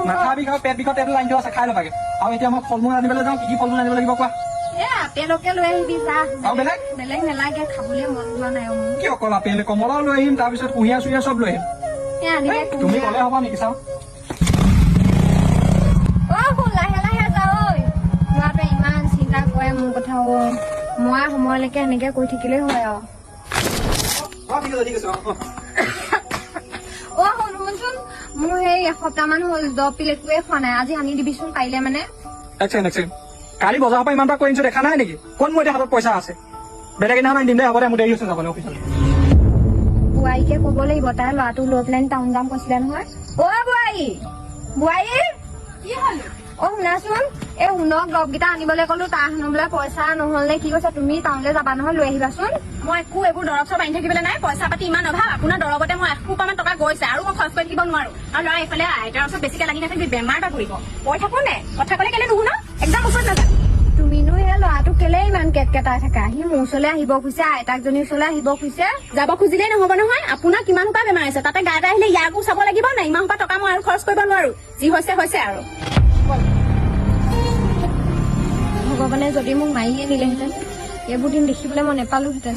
মাথা বিষ আৰু পেট বিষৰ টেবলেট আনি থোৱা আছে খাই ল'বাগে আৰু এতিয়া মই ফল মূল আনিবলৈ যাওঁ কি ফল মূল আনিব লাগিব কোৱা আপেলকে লৈ আহিবি যা আৰু বেলেগ বেলেগ নেলাগে খাবলৈ মন যোৱা নাই কি অকল আপেল কমলাও লৈ আহিম তাৰপিছত কুঁহিয়াৰ চুহিয়াৰ চব লৈ আহিম তুমি ক'লে হ'ব নেকি চাওঁ লাহে লাহে যাওঁ ল'ৰাটোৱে ইমান চিন্তা কৰে মোৰ কথা মই সময়লৈকে এনেকে কৈ থাকিলেই হয় আৰু শুনচোন মোৰ সেই এসপ্তাহ মান হ'ল দহ পিল একোৱে খোৱা নাই আজি আনি দিবিচোন পাৰিলে মানে কালি বজাৰৰ পৰা ইমান পৰা কৰিছো দেখা নাই নেকি কোন মোৰ এতিয়া হাতত পইচা আছে বেলেগ এদিনাখন আনি দিম দে হ'ব দে মোৰ দেৰি হৈছে যাবলৈ অফিচলৈ বোৱাৰীকে ক'ব লাগিব তাই ল'ৰাটো লৈ পেলাই টাউন যাম কৈছিলে নহয় বোৱাৰী কি হ'ল শুনাচোন এই শুনক দৰবকেইটা আনিবলৈ ক'লো তাৰ শুনো বোলে পইচা নহ'লে কি কৈছে তুমি টাউনলৈ যাবা নহয় লৈ আহিবাচোন মই একো এইবোৰ দৰৱ চব আনি থাকিবলৈ নাই পইচা পাতি ইমান অভাৱ আপোনাৰ দৰৱতে মই 1,000,000 টকা গৈছে আৰু মই খৰচ কৰি থাকিব নোৱাৰো আৰু ল'ৰা এইফালে আইতাৰ ওচৰত বেছিকে লাগি নাথাকিবি বেমাৰ এটা পৰিব কৈ থাকো নে কথা ক'লে কেলে নুশুন একদম ওচৰত নাযাবি তুমিনো সেই ল'ৰাটো কেলে ইমান কেটকেটাই থাকা সি মোৰ ওচৰলৈ আহিব খুজিছে আইতাকজনীৰ ওচৰলৈ আহিব খুজিছে যাব খুজিলেই নহ'ব নহয় আপোনাৰ কিমান সোপা বেমাৰ আছে তাতে গাতে আহিলে ইয়াকো চাব লাগিব নাই ইমান সোপা টকা মই আৰু খৰচ কৰিব নোৱাৰো যি হৈছে হৈছে আৰু ভগৱানে যদি মোক মাৰিয়ে নিলেহেঁতেন এইবোৰ দিন দেখিবলৈ মই নেপালোহেঁতেন